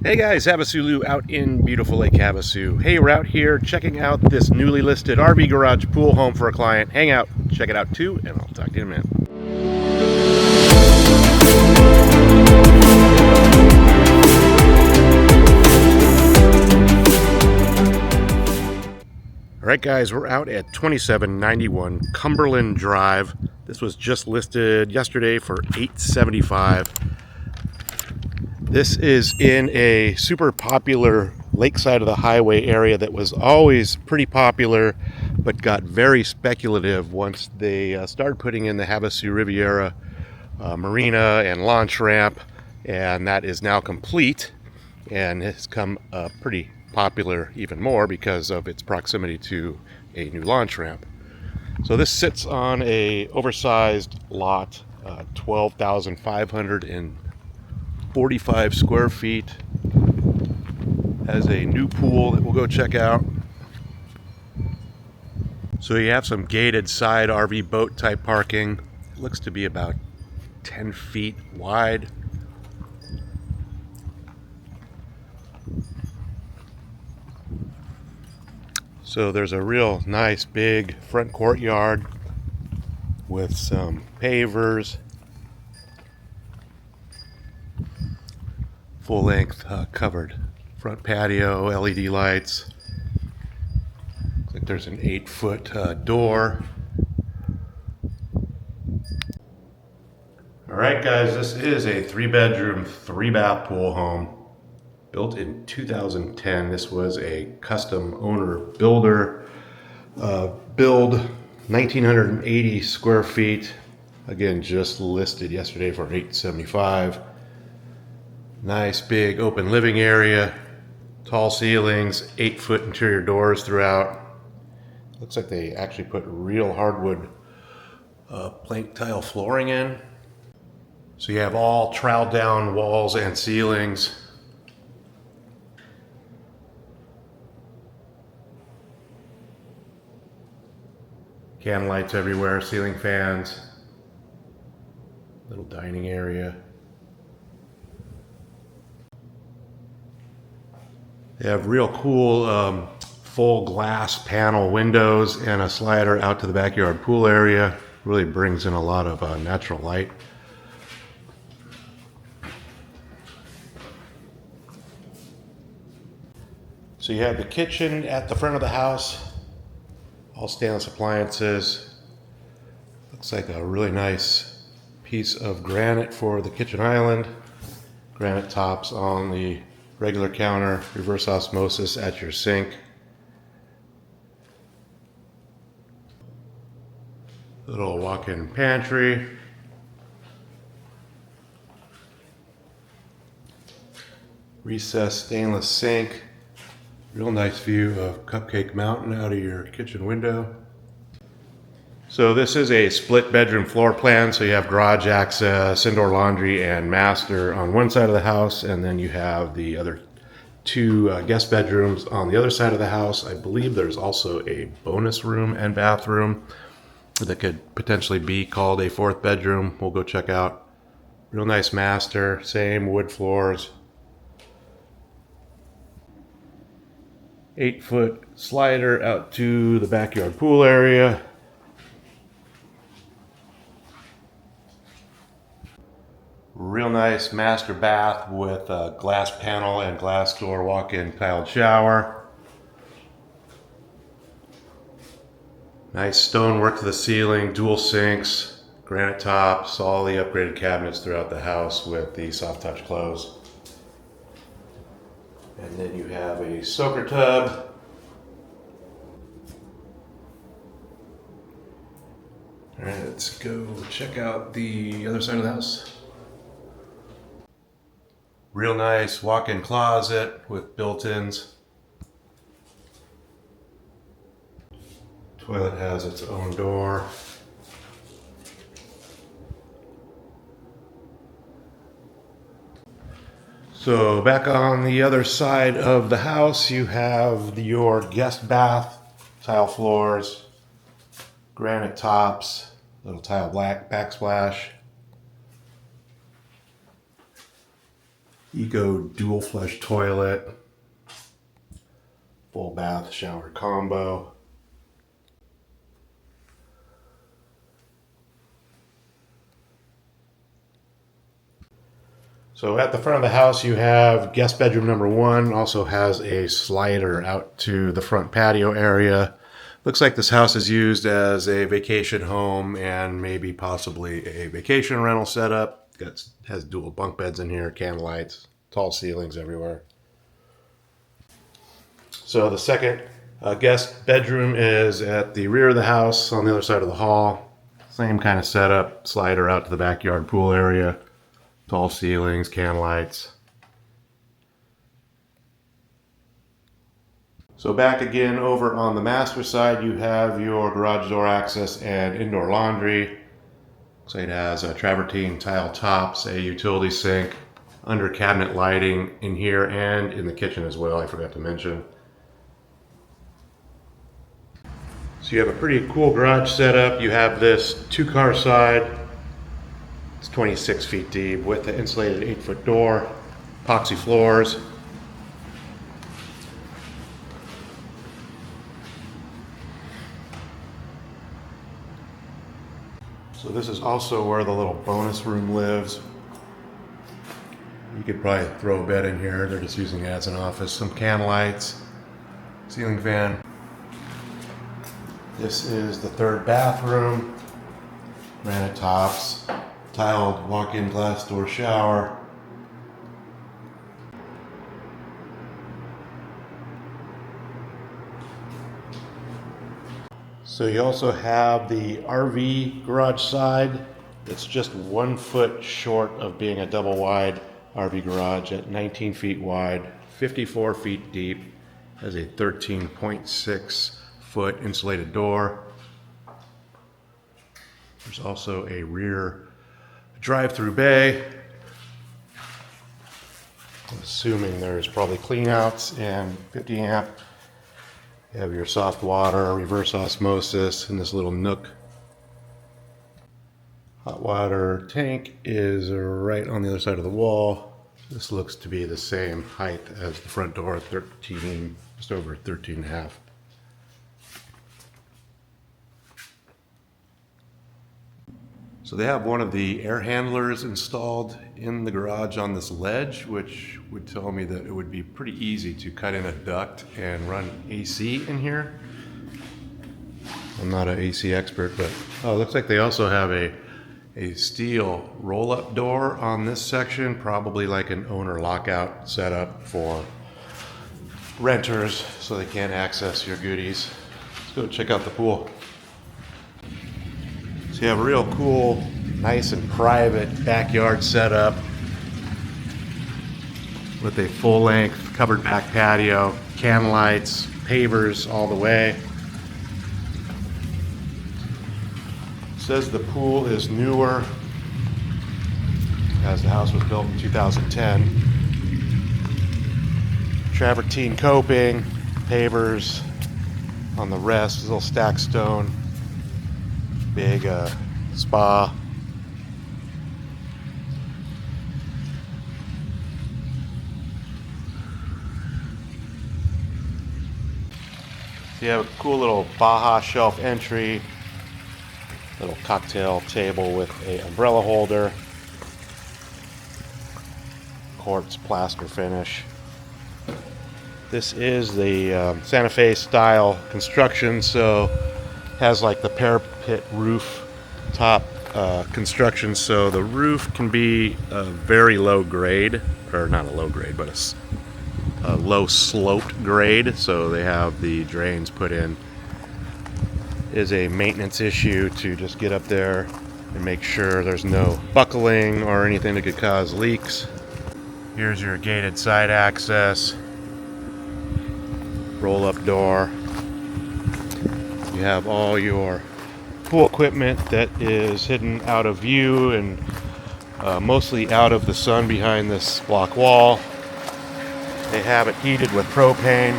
Hey guys, HavasuLew out in beautiful Lake Havasu. Hey, we're out here checking out this newly listed RV garage pool home for a client. Hang out, check it out too, and I'll talk to you in a minute. Alright guys, we're out at 2791 Cumberland Drive. This was just listed yesterday for $875. This is in a super popular lakeside of the highway area that was always pretty popular, but got very speculative once they started putting in the Havasu Riviera marina and launch ramp, and that is now complete and has come pretty popular even more because of its proximity to a new launch ramp. So this sits on a oversized lot, 12,545 square feet. Has a new pool that we'll go check out. So you have some gated side RV boat type parking. It looks to be about 10 feet wide. So there's a real nice big front courtyard with some pavers, full length covered front patio, LED lights. Looks like there's an 8-foot door. Alright guys, this is a 3-bedroom, 3-bath pool home. Built in 2010. This was a custom owner builder build, 1,980 square feet. Again, just listed yesterday for $875. Nice big open living area, tall ceilings, 8-foot interior doors throughout. Looks like they actually put real hardwood plank tile flooring in. So you have all trowel down walls and ceilings. Can lights everywhere, ceiling fans, little dining area. They have real cool full glass panel windows and a slider out to the backyard pool area. Really brings in a lot of natural light. So you have the kitchen at the front of the house. All stainless appliances. Looks like a really nice piece of granite for the kitchen island. Granite tops on the regular counter, reverse osmosis at your sink. Little walk-in pantry. Recessed stainless sink. Real nice view of Cupcake Mountain out of your kitchen window. So this is a split bedroom floor plan. So you have garage access, indoor laundry, and master on one side of the house, and then you have the other 2 guest bedrooms on the other side of the house. I believe there's also a bonus room and bathroom that could potentially be called a 4th bedroom. We'll go check out. Real nice master, same wood floors. 8-foot slider out to the backyard pool area. Real nice master bath with a glass panel and glass door walk-in tiled shower. Nice stonework to the ceiling, dual sinks, granite tops, all the upgraded cabinets throughout the house with the soft touch close. And then you have a soaker tub. All right, let's go check out the other side of the house. Real nice walk-in closet with built-ins. Toilet has its own door. So back on the other side of the house, you have your guest bath, tile floors, granite tops, little tile black backsplash. Eco dual flush toilet, full bath shower combo. So at the front of the house you have guest bedroom number 1, also has a slider out to the front patio area. Looks like this house is used as a vacation home and maybe possibly a vacation rental setup. Has dual bunk beds in here, candlelights, tall ceilings everywhere. So the second guest bedroom is at the rear of the house on the other side of the hall. Same kind of setup, slider out to the backyard pool area. Tall ceilings, can lights. So back again over on the master side, you have your garage door access and indoor laundry. So it has a travertine tile tops, a utility sink, under cabinet lighting in here and in the kitchen as well, I forgot to mention. So you have a pretty cool garage setup. You have this 2-car side. It's 26 feet deep with the insulated 8-foot door, epoxy floors. So this is also where the little bonus room lives. You could probably throw a bed in here. They're just using it as an office. Some can lights, ceiling fan. This is the 3rd bathroom. Granite tops, tiled walk-in glass door shower. So you also have the RV garage side. It's just 1 foot short of being a double wide RV garage at 19 feet wide, 54 feet deep, has a 13.6 foot insulated door. There's also a rear drive-through bay. I'm assuming there's probably cleanouts and 50 amp. You have your soft water, reverse osmosis in this little nook. Hot water tank is right on the other side of the wall. This looks to be the same height as the front door, 13, just over 13 and a half. So they have one of the air handlers installed in the garage on this ledge, which would tell me that it would be pretty easy to cut in a duct and run AC in here. I'm not an AC expert, but it looks like they also have a steel roll-up door on this section, probably like an owner lockout setup for renters so they can't access your goodies. Let's go check out the pool. So you have a real cool, nice and private backyard setup with a full-length covered back patio, can lights, pavers all the way. It says the pool is newer, as the house was built in 2010. Travertine coping, pavers on the rest, little stacked stone. Big spa. So you have a cool little Baja shelf entry, little cocktail table with an umbrella holder, quartz plaster finish. This is the Santa Fe style construction, so has like the parapet roof top construction, so the roof can be a very low grade, or not a low grade, but a low sloped grade, so they have the drains put in. Is a maintenance issue to just get up there and make sure there's no buckling or anything that could cause leaks. Here's your gated side access, roll-up door. You have all your pool equipment that is hidden out of view and mostly out of the sun behind this block wall. They have it heated with propane.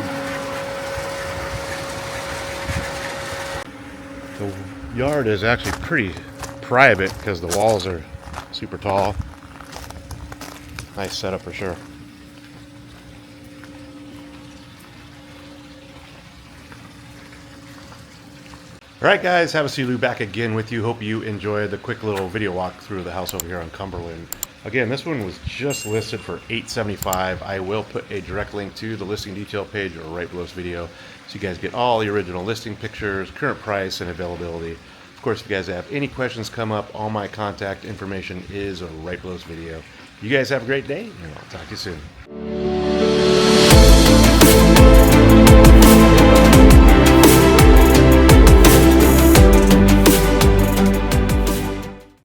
The yard is actually pretty private because the walls are super tall. Nice setup for sure. Alright guys, HavasuLew back again with you. Hope you enjoyed the quick little video walk through the house over here on Cumberland. Again, this one was just listed for $875. I will put a direct link to the listing detail page right below this video so you guys get all the original listing pictures, current price, and availability. Of course, if you guys have any questions come up, all my contact information is right below this video. You guys have a great day, and I'll talk to you soon.